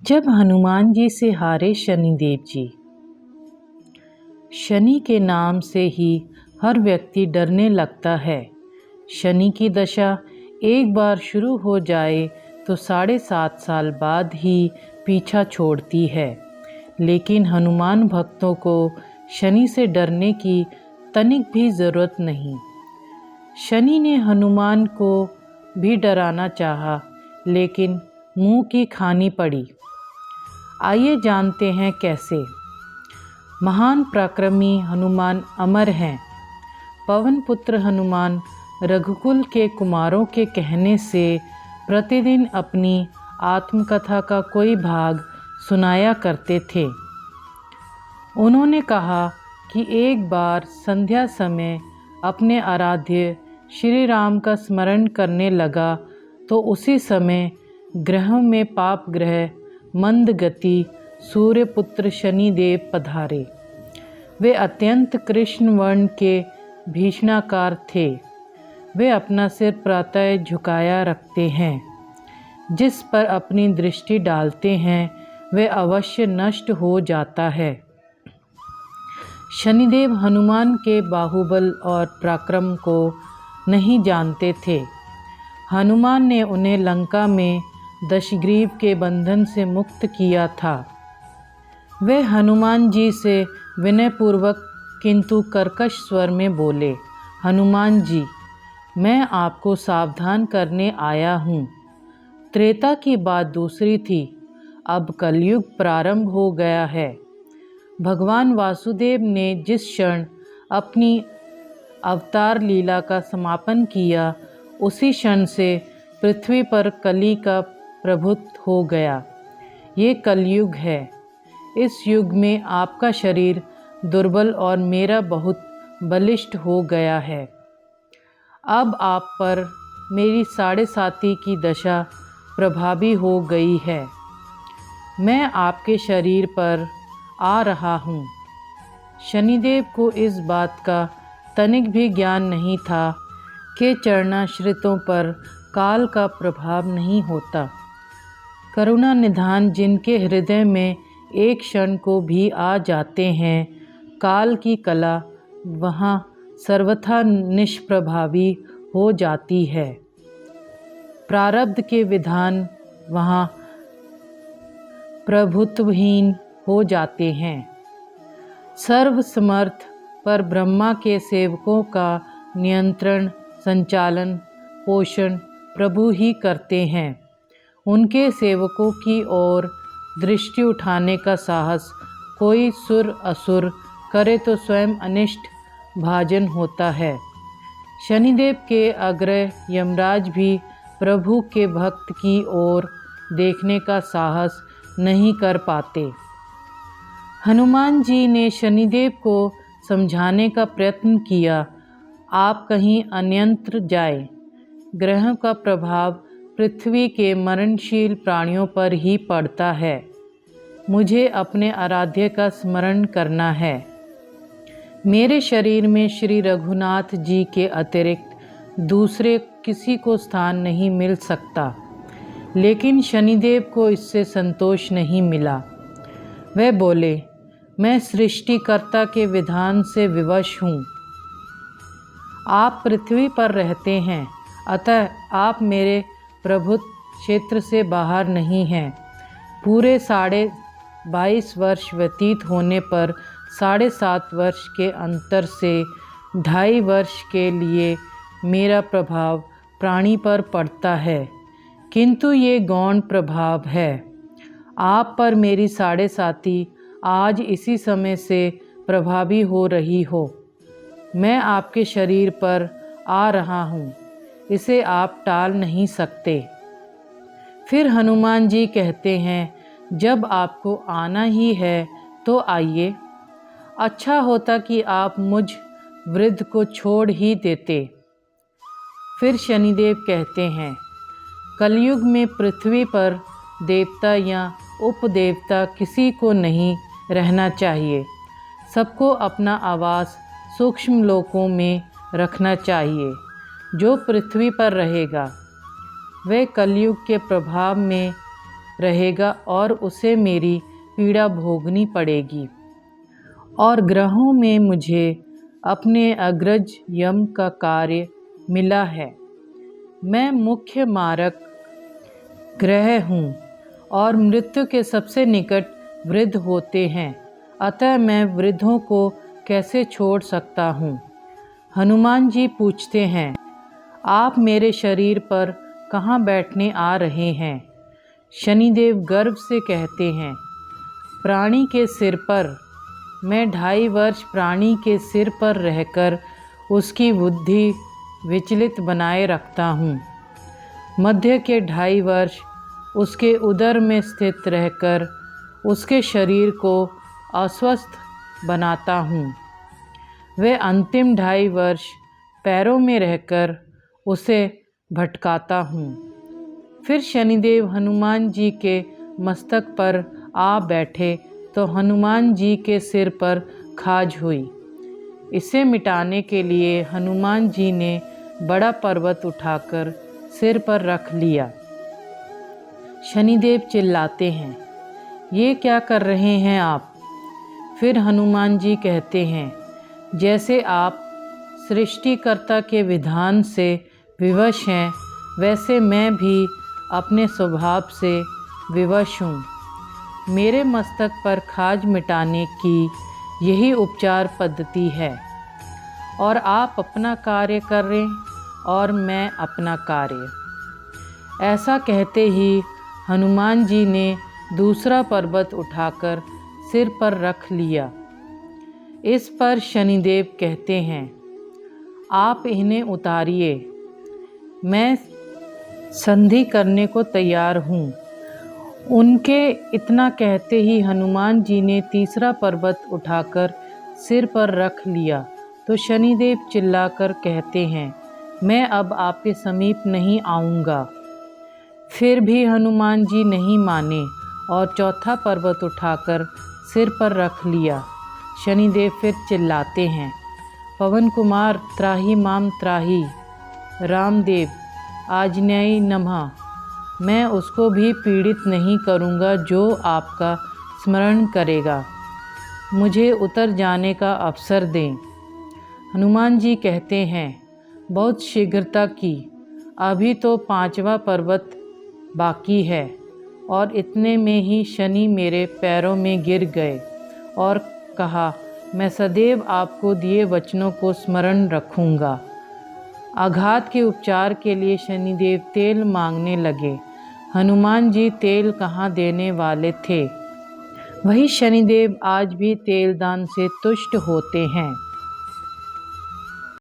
जब हनुमान जी से हारे शनिदेव जी। शनि के नाम से ही हर व्यक्ति डरने लगता है। शनि की दशा एक बार शुरू हो जाए तो 7.5 साल बाद ही पीछा छोड़ती है। लेकिन हनुमान भक्तों को शनि से डरने की तनिक भी ज़रूरत नहीं। शनि ने हनुमान को भी डराना चाहा, लेकिन मुंह की खानी पड़ी। आइए जानते हैं कैसे। महान पराक्रमी हनुमान अमर हैं। पवन पुत्र हनुमान रघुकुल के कुमारों के कहने से प्रतिदिन अपनी आत्मकथा का कोई भाग सुनाया करते थे। उन्होंने कहा कि एक बार संध्या समय अपने आराध्य श्री राम का स्मरण करने लगा तो उसी समय ग्रहों में पाप ग्रह मंद गति सूर्यपुत्र शनिदेव पधारे। वे अत्यंत कृष्ण वर्ण के भीषणाकार थे। वे अपना सिर प्रातः झुकाया रखते हैं। जिस पर अपनी दृष्टि डालते हैं वे अवश्य नष्ट हो जाता है। शनिदेव हनुमान के बाहुबल और पराक्रम को नहीं जानते थे। हनुमान ने उन्हें लंका में दशग्रीव के बंधन से मुक्त किया था। वे हनुमान जी से विनयपूर्वक किंतु कर्कश स्वर में बोले, हनुमान जी, मैं आपको सावधान करने आया हूँ। त्रेता की बात दूसरी थी, अब कलयुग प्रारंभ हो गया है। भगवान वासुदेव ने जिस क्षण अपनी अवतार लीला का समापन किया, उसी क्षण से पृथ्वी पर कली का प्रभुत्व हो गया। ये कलयुग है। इस युग में आपका शरीर दुर्बल और मेरा बहुत बलिष्ठ हो गया है। अब आप पर मेरी 7.5 की दशा प्रभावी हो गई है। मैं आपके शरीर पर आ रहा हूँ। शनिदेव को इस बात का तनिक भी ज्ञान नहीं था कि चरणाश्रितों पर काल का प्रभाव नहीं होता। करुणा निधान जिनके हृदय में एक क्षण को भी आ जाते हैं, काल की कला वहाँ सर्वथा निष्प्रभावी हो जाती है। प्रारब्ध के विधान वहाँ प्रभुत्वहीन हो जाते हैं। सर्वसमर्थ पर ब्रह्मा के सेवकों का नियंत्रण, संचालन, पोषण प्रभु ही करते हैं। उनके सेवकों की ओर दृष्टि उठाने का साहस कोई सुर असुर करे तो स्वयं अनिष्ट भाजन होता है। शनिदेव के अग्रह यमराज भी प्रभु के भक्त की ओर देखने का साहस नहीं कर पाते। हनुमान जी ने शनिदेव को समझाने का प्रयत्न किया, आप कहीं अन्यत्र जाए। ग्रह का प्रभाव पृथ्वी के मरणशील प्राणियों पर ही पड़ता है। मुझे अपने आराध्य का स्मरण करना है। मेरे शरीर में श्री रघुनाथ जी के अतिरिक्त दूसरे किसी को स्थान नहीं मिल सकता। लेकिन शनिदेव को इससे संतोष नहीं मिला। वे बोले, मैं सृष्टिकर्ता के विधान से विवश हूँ। आप पृथ्वी पर रहते हैं, अतः आप मेरे प्रभुत्व क्षेत्र से बाहर नहीं हैं। पूरे 22.5 वर्ष व्यतीत होने पर 7.5 वर्ष के अंतर से 2.5 वर्ष के लिए मेरा प्रभाव प्राणी पर पड़ता है, किंतु ये गौण प्रभाव है। आप पर मेरी 7.5 आज इसी समय से प्रभावी हो रही हो। मैं आपके शरीर पर आ रहा हूँ, इसे आप टाल नहीं सकते। फिर हनुमान जी कहते हैं, जब आपको आना ही है तो आइए। अच्छा होता कि आप मुझ वृद्ध को छोड़ ही देते। फिर शनिदेव कहते हैं, कलयुग में पृथ्वी पर देवता या उपदेवता किसी को नहीं रहना चाहिए। सबको अपना आवास सूक्ष्म लोकों में रखना चाहिए। जो पृथ्वी पर रहेगा वह कलयुग के प्रभाव में रहेगा और उसे मेरी पीड़ा भोगनी पड़ेगी। और ग्रहों में मुझे अपने अग्रज यम का कार्य मिला है। मैं मुख्य मारक ग्रह हूँ और मृत्यु के सबसे निकट वृद्ध होते हैं, अतः मैं वृद्धों को कैसे छोड़ सकता हूँ। हनुमान जी पूछते हैं, आप मेरे शरीर पर कहाँ बैठने आ रहे हैं? शनिदेव गर्व से कहते हैं, प्राणी के सिर पर। मैं 2.5 वर्ष प्राणी के सिर पर रहकर उसकी बुद्धि विचलित बनाए रखता हूँ। मध्य के 2.5 वर्ष उसके उदर में स्थित रहकर उसके शरीर को अस्वस्थ बनाता हूँ। वे अंतिम 2.5 वर्ष पैरों में रहकर उसे भटकाता हूँ। फिर शनिदेव हनुमान जी के मस्तक पर आ बैठे तो हनुमान जी के सिर पर खाज हुई। इसे मिटाने के लिए हनुमान जी ने बड़ा पर्वत उठाकर सिर पर रख लिया। शनिदेव चिल्लाते हैं, ये क्या कर रहे हैं आप? फिर हनुमान जी कहते हैं, जैसे आप सृष्टिकर्ता के विधान से विवश हैं, वैसे मैं भी अपने स्वभाव से विवश हूँ। मेरे मस्तक पर खाज मिटाने की यही उपचार पद्धति है और आप अपना कार्य कर रहे और मैं अपना कार्य। ऐसा कहते ही हनुमान जी ने दूसरा पर्वत उठाकर सिर पर रख लिया। इस पर शनिदेव कहते हैं, आप इन्हें उतारिए, मैं संधि करने को तैयार हूँ। उनके इतना कहते ही हनुमान जी ने तीसरा पर्वत उठाकर सिर पर रख लिया तो शनिदेव चिल्लाकर कहते हैं, मैं अब आपके समीप नहीं आऊँगा। फिर भी हनुमान जी नहीं माने और चौथा पर्वत उठाकर सिर पर रख लिया। शनिदेव फिर चिल्लाते हैं, पवन कुमार त्राहि माम त्राहि, रामदेव आज्ञाई नमः। मैं उसको भी पीड़ित नहीं करूँगा जो आपका स्मरण करेगा। मुझे उतर जाने का अवसर दें। हनुमान जी कहते हैं, बहुत शीघ्रता की, अभी तो 5वां पर्वत बाकी है। और इतने में ही शनि मेरे पैरों में गिर गए और कहा, मैं सदैव आपको दिए वचनों को स्मरण रखूँगा। आघात के उपचार के लिए शनिदेव तेल मांगने लगे। हनुमान जी तेल कहाँ देने वाले थे। वही शनिदेव आज भी तेल दान से तुष्ट होते हैं।